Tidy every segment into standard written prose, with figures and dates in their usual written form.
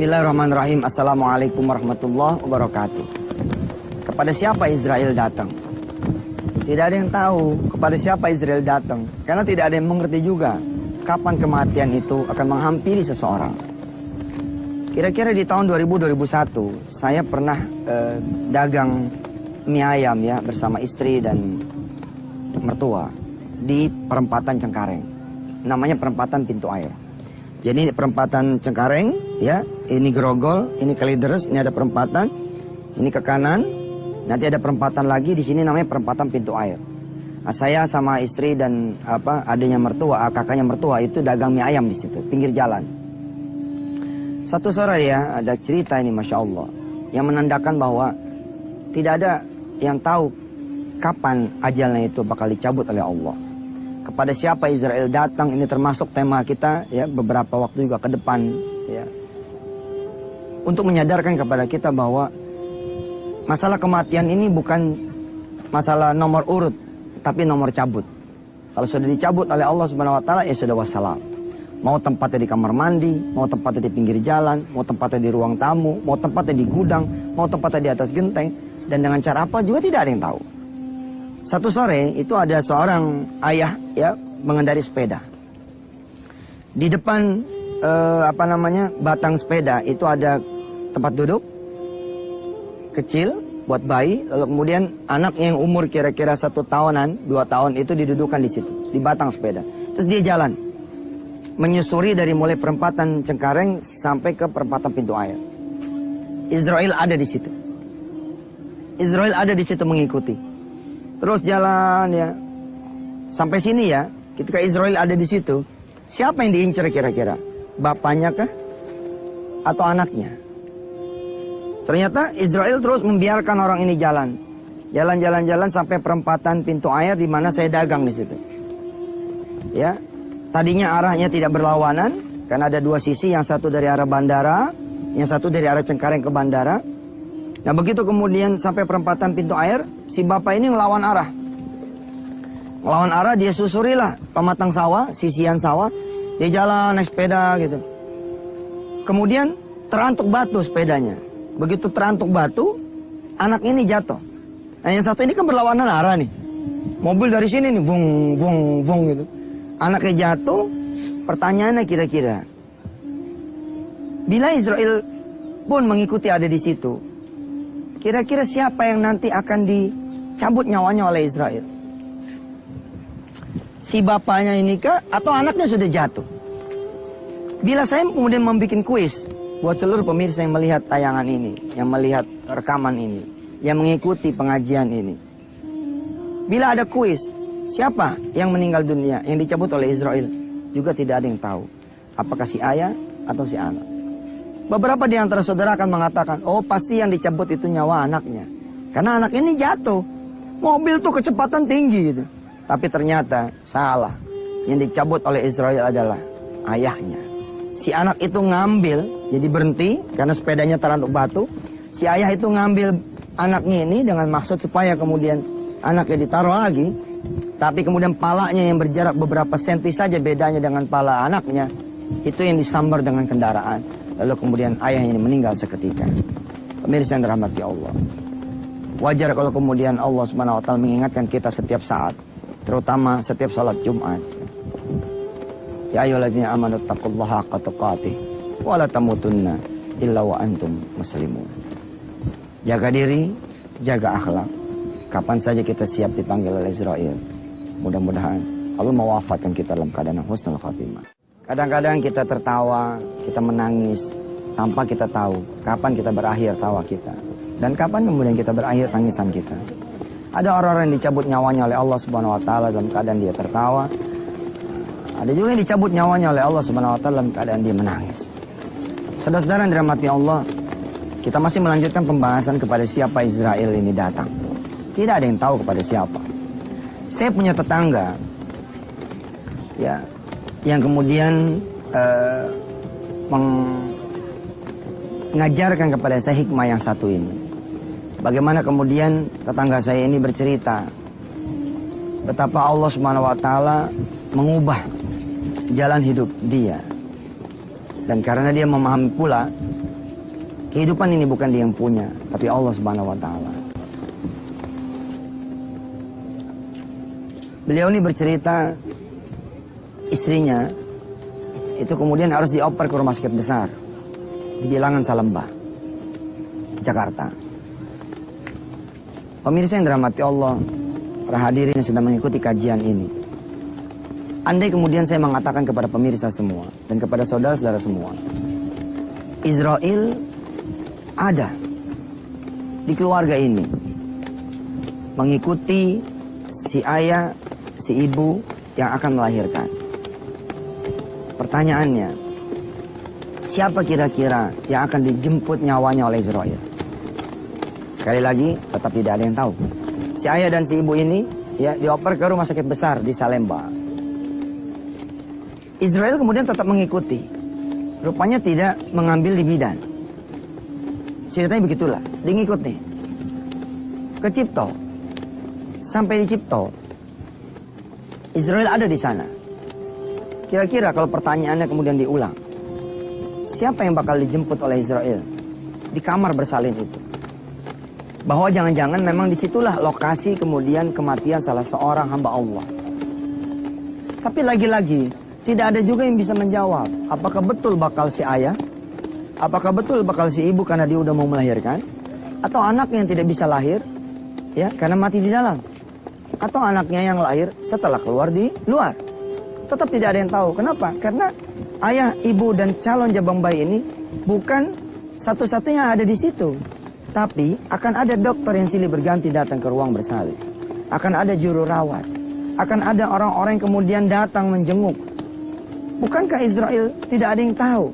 Bismillahirrahmanirrahim. Assalamualaikum warahmatullahi wabarakatuh. Kepada siapa Israel datang? Tidak ada yang tahu kepada siapa Israel datang. Karena tidak ada yang mengerti juga kapan kematian itu akan menghampiri seseorang. Kira-kira di tahun 2000-2001 saya pernah dagang mie ayam ya bersama istri dan mertua di perempatan Cengkareng. Namanya perempatan Pintu Air. Jadi perempatan Cengkareng ya, ini Grogol, ini Kalideres, ini ada perempatan, ini ke kanan, nanti ada perempatan lagi di sini namanya perempatan Pintu Air. Nah, saya sama istri dan adiknya mertua, kakaknya mertua itu dagang mie ayam di situ, pinggir jalan. Satu sore ya ada cerita ini Masya Allah yang menandakan bahwa tidak ada yang tahu kapan ajalnya itu bakal dicabut oleh Allah. Kepada siapa Israel datang, ini termasuk tema kita ya beberapa waktu juga ke depan ya. Untuk menyadarkan kepada kita bahwa masalah kematian ini bukan masalah nomor urut, tapi nomor cabut. Kalau sudah dicabut oleh Allah Subhanahu wa taala ya sudah wassalam. Mau tempatnya di kamar mandi, mau tempatnya di pinggir jalan, mau tempatnya di ruang tamu, mau tempatnya di gudang, mau tempatnya di atas genteng, dan dengan cara apa juga tidak ada yang tahu. Satu sore itu ada seorang ayah ya mengendarai sepeda. Di depan batang sepeda itu ada tempat duduk kecil buat bayi. Lalu kemudian anak yang umur kira-kira 1 tahunan, 2 tahun itu didudukan di situ di batang sepeda. Terus dia jalan menyusuri dari mulai perempatan Cengkareng sampai ke perempatan Pintu Air. Israel ada di situ. Israel ada di situ mengikuti. Terus jalan ya. Sampai sini ya, ketika Israel ada di situ, siapa yang diincar kira-kira? Bapaknya kah? Atau anaknya? Ternyata Israel terus membiarkan orang ini jalan. Jalan sampai perempatan Pintu Air di mana saya dagang di situ. Ya. Tadinya arahnya tidak berlawanan karena ada 2 sisi, yang satu dari arah bandara, yang satu dari arah Cengkareng ke bandara. Nah begitu kemudian sampai perempatan Pintu Air, si bapak ini ngelawan arah. Ngelawan arah, dia susurilah pematang sawah, sisian sawah. Dia jalan naik sepeda gitu. Kemudian terantuk batu sepedanya. Begitu terantuk batu, anak ini jatuh. Nah yang satu ini kan berlawanan arah nih. Mobil dari sini nih, bung, bung, bung gitu. Anaknya jatuh, pertanyaannya kira-kira. Bila Israel pun mengikuti ada di situ, kira-kira siapa yang nanti akan dicabut nyawanya oleh Israel? Si bapaknya ini kah? Atau anaknya sudah jatuh? Bila saya kemudian membuat kuis buat seluruh pemirsa yang melihat tayangan ini, yang melihat rekaman ini, yang mengikuti pengajian ini. Bila ada kuis, siapa yang meninggal dunia, yang dicabut oleh Israel? Juga tidak ada yang tahu. Apakah si ayah atau si anak? Beberapa di antara saudara akan mengatakan, oh pasti yang dicabut itu nyawa anaknya. Karena anak ini jatuh. Mobil tuh kecepatan tinggi gitu. Tapi ternyata salah. Yang dicabut oleh Israel adalah ayahnya. Si anak itu ngambil, jadi berhenti karena sepedanya teranduk batu. Si ayah itu ngambil anaknya ini dengan maksud supaya kemudian anaknya ditaruh lagi. Tapi kemudian palanya yang berjarak beberapa senti saja bedanya dengan pala anaknya. Itu yang disambar dengan kendaraan. Lalu kemudian ayah ini meninggal seketika. Pemirsa yang dirahmati Allah. Wajar kalau kemudian Allah SWT mengingatkan kita setiap saat. Terutama setiap salat Jumat. Ya ayyuhalladzina amanu taqullaha haqqa tuqatih. Wa la tamutunna illa wa antum muslimun. Jaga diri, jaga akhlak. Kapan saja kita siap dipanggil oleh Israel. Mudah-mudahan Allah mewafatkan kita dalam keadaan husnul khatimah. Kadang-kadang kita tertawa, kita menangis, tanpa kita tahu kapan kita berakhir tawa kita. Dan kapan kemudian kita berakhir tangisan kita. Ada orang-orang yang dicabut nyawanya oleh Allah Subhanahu wa taala dalam keadaan dia tertawa. Ada juga yang dicabut nyawanya oleh Allah Subhanahu wa taala dalam keadaan dia menangis. Saudara-saudara yang dirahmati Allah, kita masih melanjutkan pembahasan kepada siapa Israel ini datang. Tidak ada yang tahu kepada siapa. Saya punya tetangga ya, yang kemudian mengajarkan kepada saya hikmah yang satu ini. Bagaimana kemudian tetangga saya ini bercerita betapa Allah Subhanahu wa taala mengubah jalan hidup dia. Dan karena dia memahami pula Kehidupan ini bukan dia yang punya, tapi Allah Subhanahu wa taala. Beliau ini bercerita istrinya itu kemudian harus dioper ke rumah sakit besar di Bilangan Salemba, Jakarta. Pemirsa yang dirahmati Allah, para hadirin yang sedang mengikuti kajian ini. Andai kemudian saya mengatakan kepada pemirsa semua dan kepada saudara-saudara semua, Israel ada di keluarga ini, mengikuti si ayah, si ibu yang akan melahirkan. Pertanyaannya, siapa kira-kira yang akan dijemput nyawanya oleh Israel? Sekali lagi, tetap tidak ada yang tahu. Si ayah dan si ibu ini ya dioper ke rumah sakit besar di Salemba. Israel kemudian tetap mengikuti. Rupanya tidak mengambil di bidan. Ceritanya begitulah, dia ngikut nih. Ke Cipto. Sampai di Cipto, Israel ada di sana. Kira-kira kalau pertanyaannya kemudian diulang, siapa yang bakal dijemput oleh Israel di kamar bersalin itu? Bahwa jangan-jangan memang disitulah lokasi kemudian kematian salah seorang hamba Allah. Tapi lagi-lagi, tidak ada juga yang bisa menjawab. Apakah betul bakal si ayah? Apakah betul bakal si ibu karena dia udah mau melahirkan? Atau anaknya yang tidak bisa lahir, ya karena mati di dalam? Atau anaknya yang lahir setelah keluar di luar? Tetap tidak ada yang tahu. Kenapa? Karena ayah, ibu, dan calon jabang bayi ini bukan satu-satunya ada di situ. Tapi akan ada dokter yang silih berganti datang ke ruang bersalin. Akan ada juru rawat. Akan ada orang-orang yang kemudian datang menjenguk. Bukankah Israel tidak ada yang tahu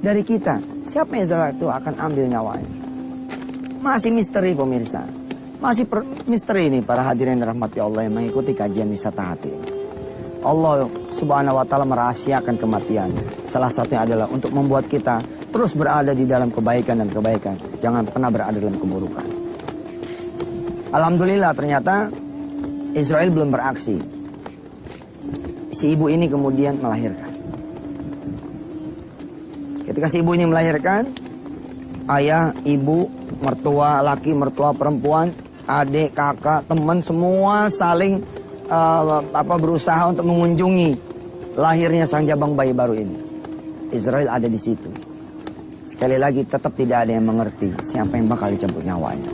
dari kita siapa Israel itu akan ambil nyawanya? Masih misteri pemirsa. Masih misteri ini para hadirin rahmati Allah yang mengikuti kajian wisata hati. Allah Subhanahu wa taala merahasiakan kematian. Salah satunya adalah untuk membuat kita terus berada di dalam kebaikan dan kebaikan. Jangan pernah berada dalam keburukan. Alhamdulillah ternyata Israel belum beraksi. Si ibu ini kemudian melahirkan. Ketika si ibu ini melahirkan, ayah, ibu, mertua laki, mertua perempuan, adik, kakak, teman semua saling berusaha untuk mengunjungi lahirnya sang jabang bayi baru ini. Israel ada di situ. Sekali lagi tetap tidak ada yang mengerti siapa yang bakal dicabut nyawanya.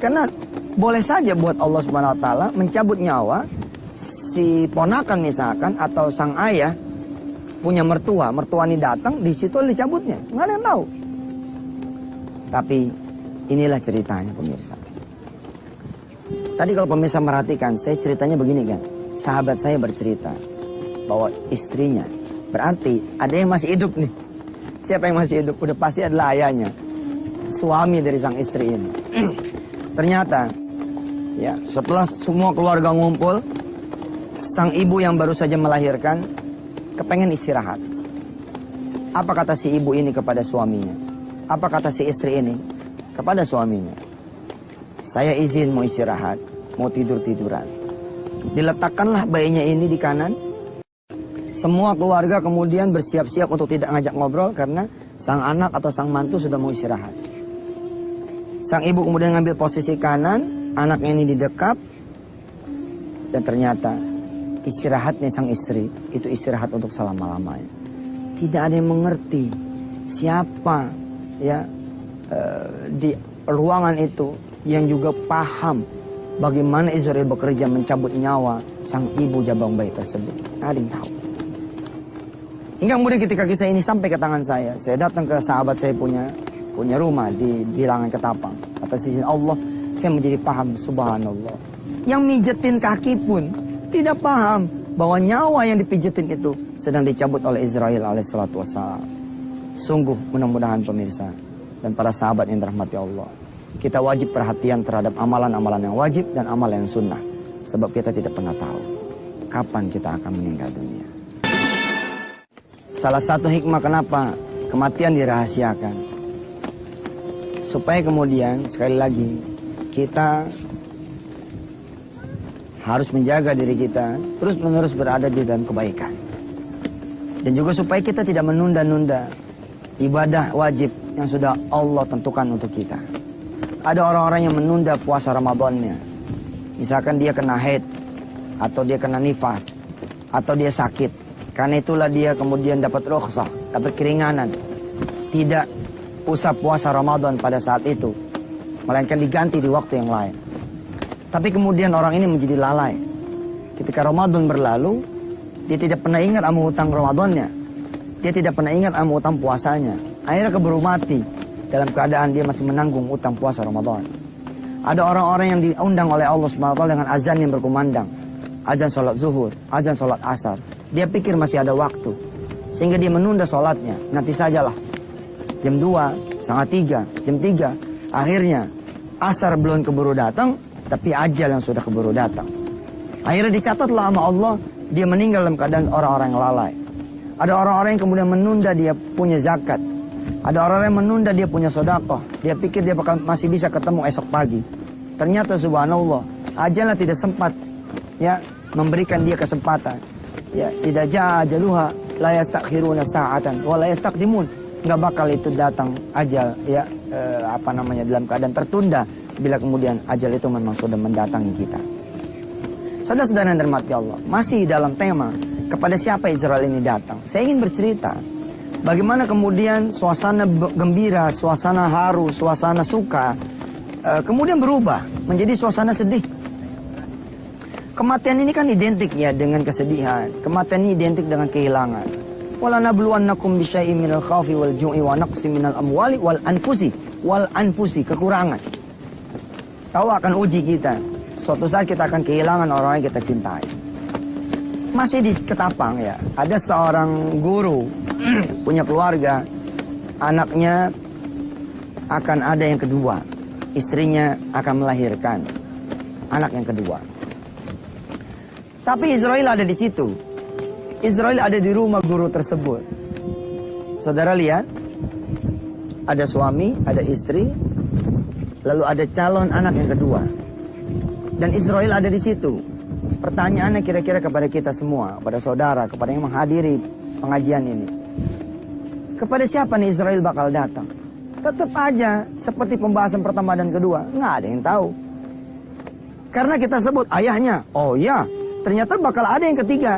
Karena boleh saja buat Allah Subhanahu wa taala mencabut nyawa si ponakan misalkan atau sang ayah punya mertua ini datang di situ dicabutnya, nggak ada yang tahu. Tapi inilah ceritanya pemirsa. Tadi kalau pemirsa merhatikan, saya ceritanya begini kan, sahabat saya bercerita bahwa istrinya, berarti ada yang masih hidup nih. Siapa yang masih hidup? Udah pasti adalah ayahnya, suami dari sang istri ini. Ternyata, ya setelah semua keluarga ngumpul, sang ibu yang baru saja melahirkan kepengen istirahat. Apa kata si ibu ini kepada suaminya? Apa kata si istri ini kepada suaminya? Saya izin mau istirahat, mau tidur-tiduran. Diletakkanlah bayinya ini di kanan. Semua keluarga kemudian bersiap-siap untuk tidak ngajak ngobrol karena sang anak atau sang mantu sudah mau istirahat. Sang ibu kemudian ngambil posisi kanan, anaknya ini didekap. Dan ternyata istirahatnya sang istri itu istirahat untuk selama-lamanya. Tidak ada yang mengerti siapa ya di ruangan itu yang juga paham bagaimana Israel bekerja mencabut nyawa sang ibu jabang bayi tersebut. Ada yang tahu. Hingga kemudian ketika kisah ini sampai ke tangan saya datang ke sahabat saya punya rumah di Bilangan Ketapang. Atas izin Allah, saya menjadi paham, subhanallah. Yang mijetin kaki pun tidak paham bahwa nyawa yang dipijetin itu sedang dicabut oleh Israel alaihissalatu wassalam. Sungguh mudah-mudahan pemirsa dan para sahabat yang dirahmati Allah, kita wajib perhatian terhadap amalan-amalan yang wajib dan amalan yang sunnah. Sebab kita tidak pernah tahu kapan kita akan meninggal dunia. Salah satu hikmah kenapa kematian dirahasiakan, supaya kemudian sekali lagi kita harus menjaga diri kita terus-menerus berada di dalam kebaikan. Dan juga supaya kita tidak menunda-nunda ibadah wajib yang sudah Allah tentukan untuk kita. Ada orang-orang yang menunda puasa Ramadannya. Misalkan dia kena haid, atau dia kena nifas, atau dia sakit. Karena itulah dia kemudian dapat rukhsah, dapat keringanan. Tidak usah puasa Ramadan pada saat itu, melainkan diganti di waktu yang lain. Tapi kemudian orang ini menjadi lalai. Ketika Ramadan berlalu, dia tidak pernah ingat sama hutang Ramadannya. Dia tidak pernah ingat sama hutang puasanya. Akhirnya keburu mati dalam keadaan dia masih menanggung hutang puasa Ramadan. Ada orang-orang yang diundang oleh Allah SWT dengan azan yang berkumandang. Azan sholat zuhur, azan sholat asar. Dia pikir masih ada waktu, sehingga dia menunda sholatnya. Nanti sajalah. Jam 2, setengah 3, jam 3. Akhirnya asar belum keburu datang, tapi ajal yang sudah keburu datang. Akhirnya dicatatlah sama Allah, dia meninggal dalam keadaan orang-orang yang lalai. Ada orang-orang yang kemudian menunda dia punya zakat. Ada orang-orang yang menunda dia punya sedekah. Dia pikir dia masih bisa ketemu esok pagi. Ternyata subhanallah, ajalnya tidak sempat ya memberikan dia kesempatan. Ya, tidak jaa ajaluha la yastakhiruna sa'atan wa la yastaqdimun. Enggak bakal itu datang ajal ya dalam keadaan tertunda bila kemudian ajal itu memang sudah mendatangi kita. Saudara-saudara yang dirahmati Allah, masih dalam tema kepada siapa Israel ini datang. Saya ingin bercerita bagaimana kemudian suasana gembira, suasana haru, suasana suka kemudian berubah menjadi suasana sedih. Kematian ini kan identik ya dengan kesedihan. Kematian ini identik dengan kehilangan. Wala nabluwannakum bisyai'in minal khaufi wal ju'i wa naqsin minal amwali wal anfusi kekurangan. Allah akan uji kita. Suatu saat kita akan kehilangan orang yang kita cintai. Masih di Ketapang ya, ada seorang guru punya keluarga, anaknya akan ada yang kedua, istrinya akan melahirkan anak yang kedua. Tapi Israel ada di situ. Israel ada di rumah guru tersebut. Saudara lihat, ada suami, ada istri, lalu ada calon anak yang kedua. Dan Israel ada di situ. Pertanyaannya kira-kira kepada kita semua, kepada saudara, kepada yang menghadiri pengajian ini. Kepada siapa nih Israel bakal datang? Tetap aja seperti pembahasan pertama dan kedua, nggak ada yang tahu. Karena kita sebut ayahnya, oh ya, ternyata bakal ada yang ketiga,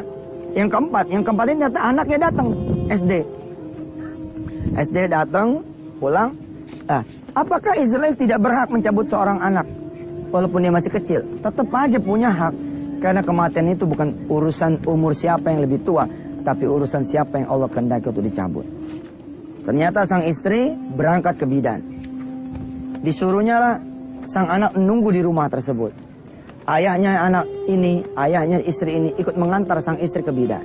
yang keempat. Yang keempat ini ternyata anaknya datang, SD. SD datang, pulang. Apakah Israel tidak berhak mencabut seorang anak? Walaupun dia masih kecil, tetap aja punya hak. Karena kematian itu bukan urusan umur siapa yang lebih tua, tapi urusan siapa yang Allah kehendaki untuk dicabut. Ternyata sang istri berangkat ke bidan. Disuruhnya lah sang anak menunggu di rumah tersebut. Ayahnya anak ini, ayahnya istri ini ikut mengantar sang istri ke bidan.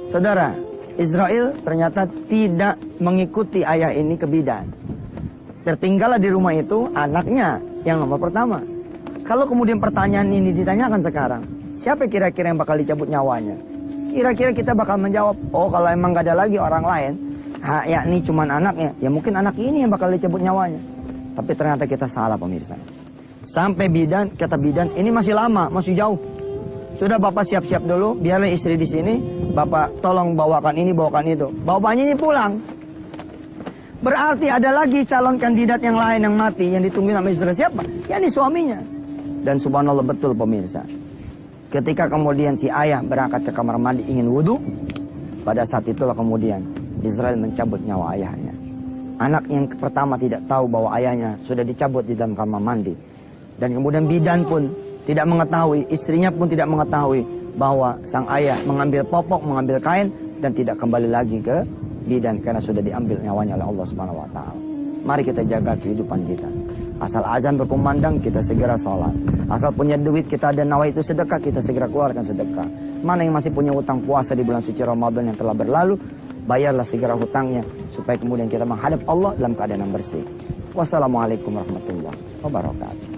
Saudara, Israel ternyata tidak mengikuti ayah ini ke bidan. Tertinggallah di rumah itu anaknya yang nomor pertama. Kalau kemudian pertanyaan ini ditanyakan sekarang, siapa kira-kira yang bakal dicabut nyawanya? Kira-kira kita bakal menjawab, oh kalau emang gak ada lagi orang lain, yakni cuman anaknya, ya mungkin anak ini yang bakal dicabut nyawanya. Tapi ternyata kita salah pemirsa. Sampai bidan, kata bidan, ini masih lama, masih jauh. Sudah Bapak siap-siap dulu, biarlah istri di sini, Bapak tolong bawakan ini, bawakan itu. Bapaknya ini pulang. Berarti ada lagi calon kandidat yang lain yang mati, yang ditungguin sama istri siapa? Ya ini suaminya. Dan subhanallah betul pemirsa. Ketika kemudian si ayah berangkat ke kamar mandi ingin wudhu, pada saat itulah kemudian Israel mencabut nyawa ayahnya. Anak yang pertama tidak tahu bahwa ayahnya sudah dicabut di dalam kamar mandi. Dan kemudian bidan pun tidak mengetahui, istrinya pun tidak mengetahui bahwa sang ayah mengambil popok, mengambil kain dan tidak kembali lagi ke bidan karena sudah diambil nyawanya oleh Allah Subhanahu wa taala. Mari kita jaga kehidupan kita. Asal azan berkumandang kita segera sholat. Asal punya duit kita ada nawa itu sedekah, kita segera keluarkan sedekah. Mana yang masih punya hutang puasa di bulan suci Ramadan yang telah berlalu, bayarlah segera hutangnya supaya kemudian kita menghadap Allah dalam keadaan yang bersih. Wassalamualaikum warahmatullahi wabarakatuh.